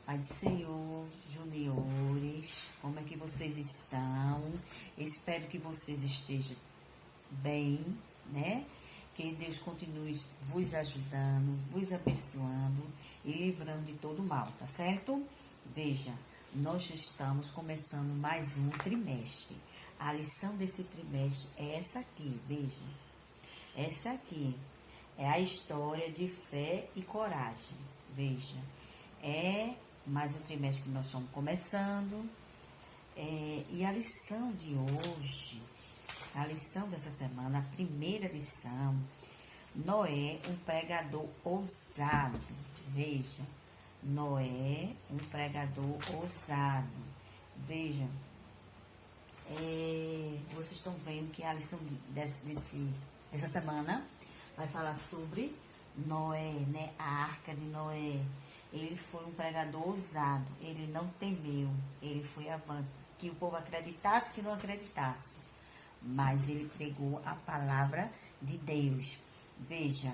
Pai do Senhor, juniores, como é que vocês estão? Espero que vocês estejam bem, né? Que Deus continue vos ajudando, vos abençoando e livrando de todo mal, tá certo? Veja, nós estamos começando mais um trimestre. A lição desse trimestre é essa aqui, veja. Essa aqui é a história de fé e coragem. Veja, é mais um trimestre que nós estamos começando. E a lição de hoje, a lição dessa semana, a primeira lição, Noé, um pregador ousado. Veja, Noé, um pregador ousado. Veja, vocês estão vendo que a lição dessa semana vai falar sobre Noé, né? A arca de Noé. Ele foi um pregador ousado, ele não temeu, ele foi avante, que o povo acreditasse, que não acreditasse, mas ele pregou a palavra de Deus. Veja,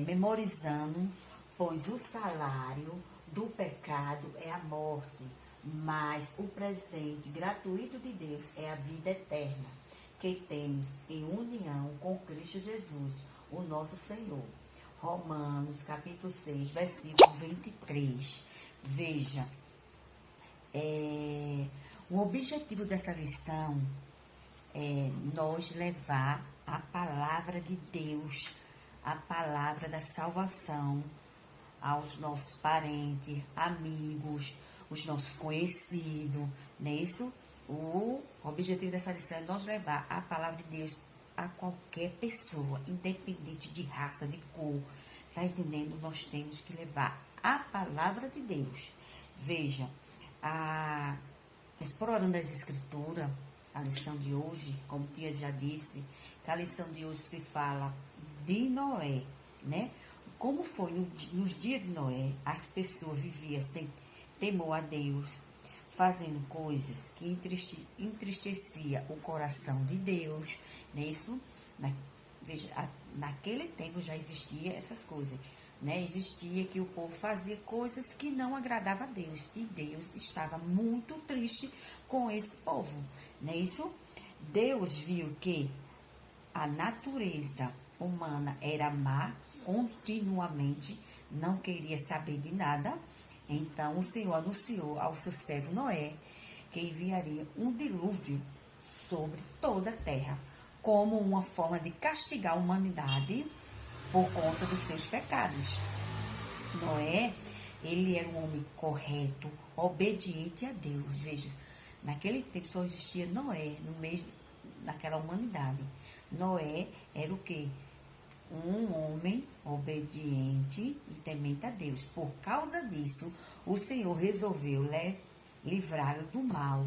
memorizando, pois o salário do pecado é a morte, mas o presente gratuito de Deus é a vida eterna, que temos em união com Cristo Jesus, o nosso Senhor. Romanos, capítulo 6, versículo 23. Veja, o objetivo dessa lição é nós levar a palavra de Deus, a palavra da salvação aos nossos parentes, amigos, os nossos conhecidos, não é isso? O objetivo dessa lição é nós levar a palavra de Deus a qualquer pessoa, independente de raça, de cor, tá entendendo? Nós temos que levar a palavra de Deus. Veja, explorando as escrituras, a lição de hoje, como tia já disse, que a lição de hoje se fala de Noé, né? Como foi nos dias de Noé, as pessoas viviam sem temor a Deus, fazendo coisas que entristecia o coração de Deus, né? Isso, veja, naquele tempo já existia essas coisas, né? Existia que o povo fazia coisas que não agradavam a Deus, e Deus estava muito triste com esse povo, né? Isso, Deus viu que a natureza humana era má, continuamente, não queria saber de nada. Então, o Senhor anunciou ao seu servo Noé que enviaria um dilúvio sobre toda a terra, como uma forma de castigar a humanidade por conta dos seus pecados. Noé, ele era um homem correto, obediente a Deus. Veja, naquele tempo só existia Noé no meio daquela humanidade. Noé era o quê? Um homem obediente e temente a Deus. Por causa disso, o Senhor resolveu livrá-lo do mal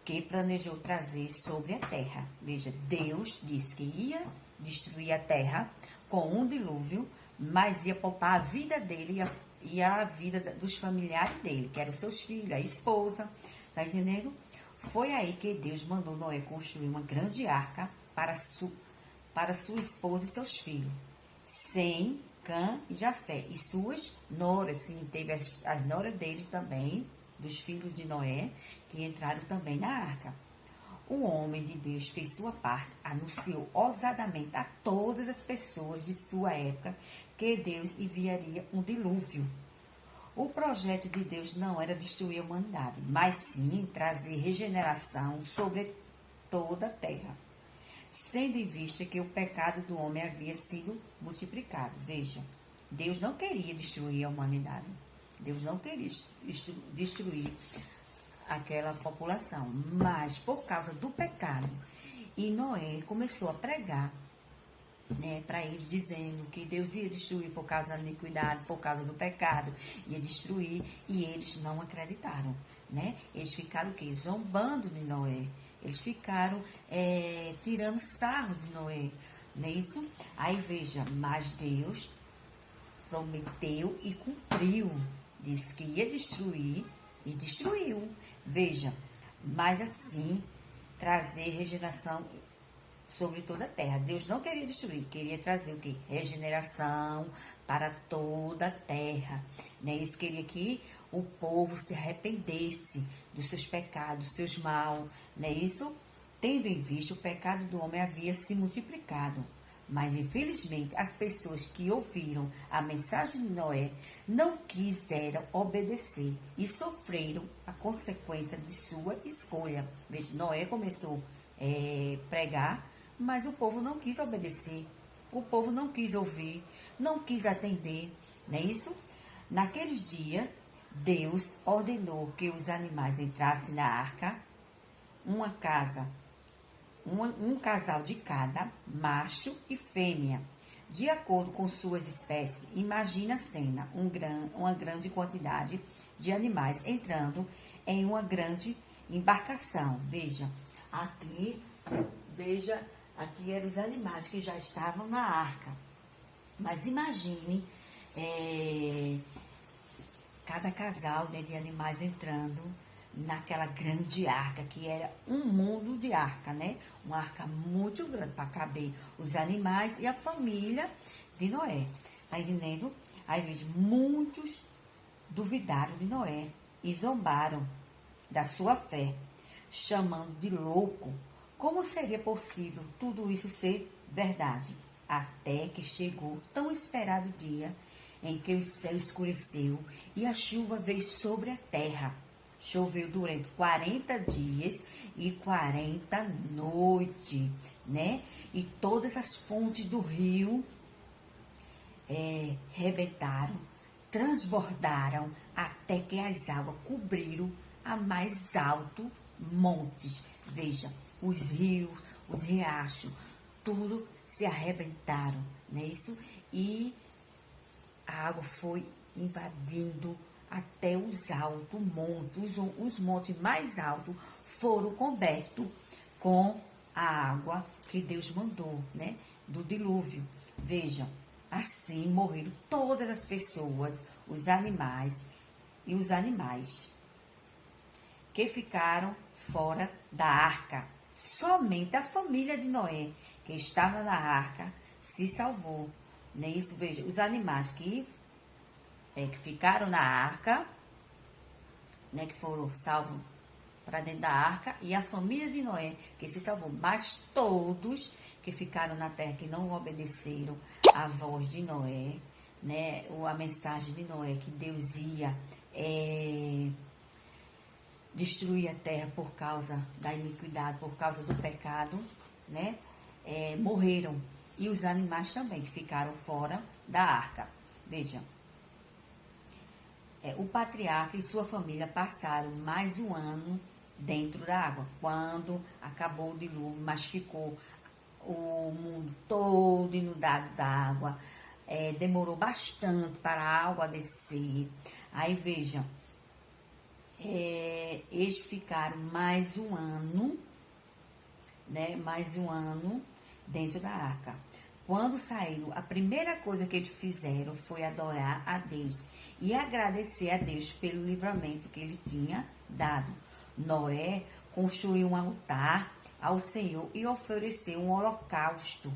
que planejou trazer sobre a terra. Veja, Deus disse que ia destruir a terra com um dilúvio, mas ia poupar a vida dele e a vida dos familiares dele, que eram seus filhos, a esposa, tá entendendo? Foi aí que Deus mandou Noé construir uma grande arca para sua esposa e seus filhos, Sem, Cã e Jafé, e suas noras. Sim, teve as noras deles também, dos filhos de Noé, que entraram também na arca. O homem de Deus fez sua parte, anunciou ousadamente a todas as pessoas de sua época que Deus enviaria um dilúvio. O projeto de Deus não era destruir a humanidade, mas sim trazer regeneração sobre toda a terra, sendo em vista que o pecado do homem havia sido multiplicado. Veja, Deus não queria destruir a humanidade. Deus não queria destruir aquela população, mas por causa do pecado. E Noé começou a pregar, né, para eles, dizendo que Deus ia destruir por causa da iniquidade, por causa do pecado, ia destruir, e eles não acreditaram, né? Eles ficaram o quê? Zombando de Noé. Eles ficaram tirando sarro de Noé, não é isso? Aí veja, mas Deus prometeu e cumpriu. Disse que ia destruir e destruiu. Veja, mas assim, trazer regeneração sobre toda a terra. Deus não queria destruir, queria trazer o quê? Regeneração para toda a terra. Né? Isso queria que o povo se arrependesse dos seus pecados, dos seus mal. Né? Isso, tendo em vista, o pecado do homem havia se multiplicado. Mas, infelizmente, as pessoas que ouviram a mensagem de Noé não quiseram obedecer e sofreram a consequência de sua escolha. Veja, Noé começou a pregar, mas o povo não quis obedecer. O povo não quis ouvir, não quis atender. Não é isso? Naqueles dias, Deus ordenou que os animais entrassem na arca, um casal de cada, macho e fêmea, de acordo com suas espécies. Imagina a cena, uma grande quantidade de animais entrando em uma grande embarcação. Veja, aqui eram os animais que já estavam na arca. Mas imagine cada casal, né, de animais entrando naquela grande arca, que era um mundo de arca, né? Uma arca muito grande para caber os animais e a família de Noé. Tá entendendo? Aí, veja, muitos duvidaram de Noé e zombaram da sua fé, chamando de louco. Como seria possível tudo isso ser verdade? Até que chegou o tão esperado dia em que o céu escureceu e a chuva veio sobre a terra. Choveu durante 40 dias e 40 noites, né? E todas as fontes do rio rebentaram, transbordaram, até que as águas cobriram a mais alto montes. Veja, os rios, os riachos, tudo se arrebentaram, não é isso? E a água foi invadindo até os altos montes. Os montes mais altos foram cobertos com a água que Deus mandou, né? Do dilúvio. Vejam, assim morreram todas as pessoas, os animais que ficaram fora da arca. Somente a família de Noé, que estava na arca, se salvou. Não é isso? Veja, os animais que ficaram na arca, né, que foram salvos para dentro da arca, e a família de Noé, que se salvou. Mas todos que ficaram na terra, que não obedeceram à voz de Noé, né, ou a mensagem de Noé, que Deus ia destruir a terra por causa da iniquidade, por causa do pecado, né, morreram. E os animais também, que ficaram fora da arca. Vejam. O patriarca e sua família passaram mais um ano dentro da água, quando acabou o dilúvio, mas ficou o mundo todo inundado d'água. Demorou bastante para a água descer. Aí, veja, eles ficaram mais um ano, né, dentro da arca. Quando saíram, a primeira coisa que eles fizeram foi adorar a Deus e agradecer a Deus pelo livramento que ele tinha dado. Noé construiu um altar ao Senhor e ofereceu um holocausto,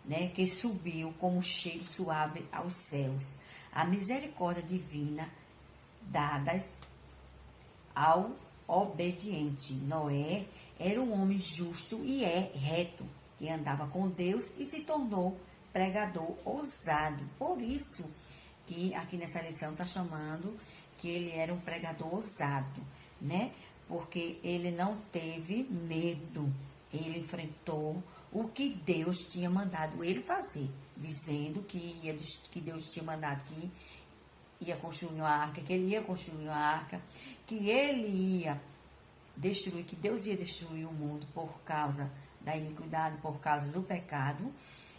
né, que subiu como cheiro suave aos céus. A misericórdia divina dadas ao obediente. Noé era um homem justo e reto, que andava com Deus e se tornou pregador ousado. Por isso que aqui nessa lição está chamando que ele era um pregador ousado, né? Porque ele não teve medo. Ele enfrentou o que Deus tinha mandado ele fazer, dizendo que Deus tinha mandado que ia construir uma arca, que ele ia construir uma arca, que ele ia destruir, que Deus ia destruir o mundo por causa da iniquidade, por causa do pecado.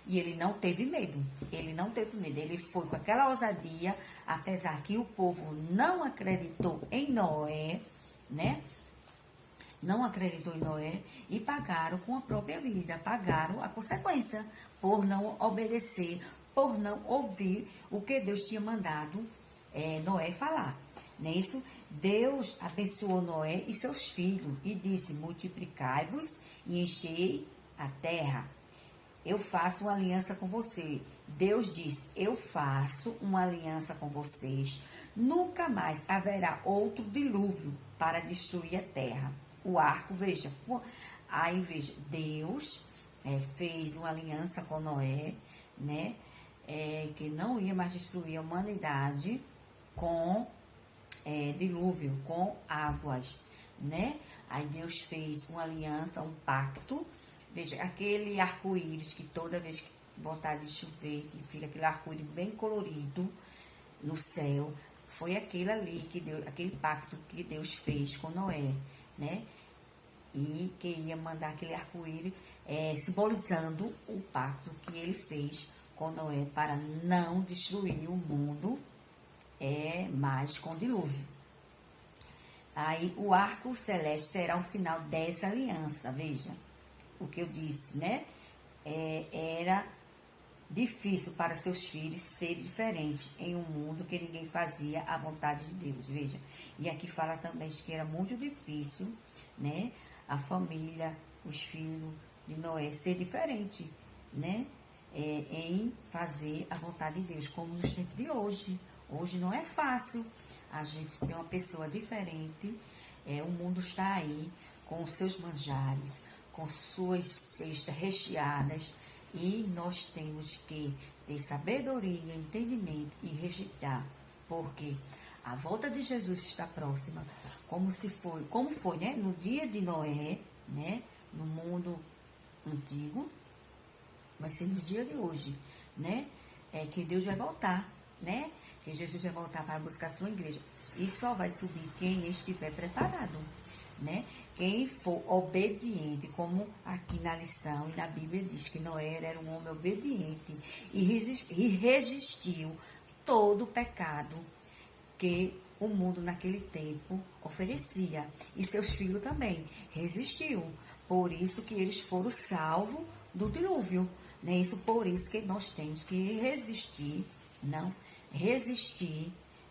E ele não teve medo. Ele foi com aquela ousadia, apesar que o povo não acreditou em Noé, né? Não acreditou em Noé e pagaram com a própria vida, pagaram a consequência por não obedecer, por não ouvir o que Deus tinha mandado Noé falar. Não é isso? Deus abençoou Noé e seus filhos e disse: multiplicai-vos e enchei a terra. eu faço uma aliança com você. Deus diz, eu faço uma aliança com vocês. Nunca mais haverá outro dilúvio para destruir a terra. O arco, veja, aí veja, Deus fez uma aliança com Noé, né? Que não ia mais destruir a humanidade com dilúvio, com águas, né? Aí Deus fez uma aliança, um pacto. Veja, aquele arco-íris que toda vez que botar de chover, que fica aquele arco-íris bem colorido no céu, foi aquele ali, aquele pacto que Deus fez com Noé, né? E que ia mandar aquele arco-íris simbolizando o pacto que ele fez com Noé para não destruir o mundo mais com dilúvio. Aí o arco celeste será um sinal dessa aliança, veja o que eu disse, né? Era difícil para seus filhos ser diferente em um mundo que ninguém fazia a vontade de Deus, veja. E aqui fala também que era muito difícil, né? A família, os filhos de Noé ser diferente, né? Em fazer a vontade de Deus, como nos tempos de hoje. Hoje não é fácil a gente ser uma pessoa diferente. O mundo está aí com os seus manjares, com suas cestas recheadas, e nós temos que ter sabedoria, entendimento e rejeitar, porque a volta de Jesus está próxima, como foi, né? No dia de Noé, né? No mundo antigo, vai ser no dia de hoje, né? Que Deus vai voltar, né? Que Jesus vai voltar para buscar a sua igreja. E só vai subir quem estiver preparado, né? Quem for obediente, como aqui na lição e na Bíblia diz que Noé era um homem obediente e resistiu todo o pecado que o mundo naquele tempo oferecia. E seus filhos também resistiam. Por isso que eles foram salvos do dilúvio, né? Isso por isso que nós temos que resistir,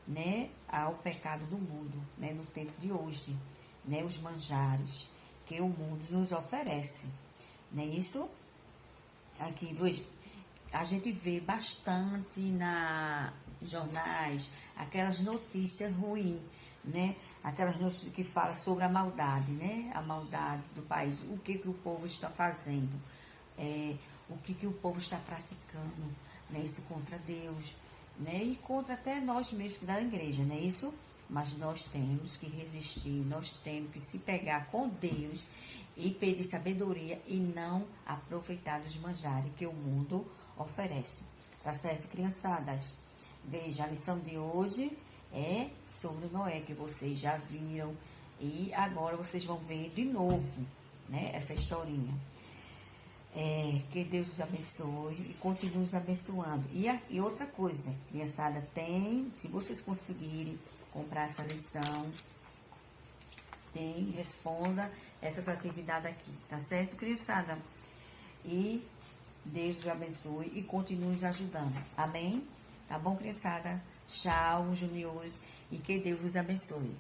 né, ao pecado do mundo, né, no tempo de hoje, né, os manjares que o mundo nos oferece, né? Isso aqui, veja, a gente vê bastante na jornais aquelas notícias ruins, né? Aquelas notícias que falam sobre a maldade, né? A maldade do país, o que o povo está fazendo, o que o povo está praticando, né? Isso contra Deus, né? E contra até nós mesmos da igreja, não é isso? Mas nós temos que resistir, nós temos que se pegar com Deus e pedir sabedoria e não aproveitar dos manjares que o mundo oferece. Tá certo, criançadas? Veja, a lição de hoje é sobre Noé, que vocês já viram, e agora vocês vão ver de novo, né, essa historinha. Que Deus os abençoe e continue nos abençoando. E outra coisa, criançada, se vocês conseguirem comprar essa lição, responda essas atividades aqui, tá certo, criançada? E Deus os abençoe e continue nos ajudando. Amém? Tá bom, criançada? Tchau, juniores, e que Deus os abençoe.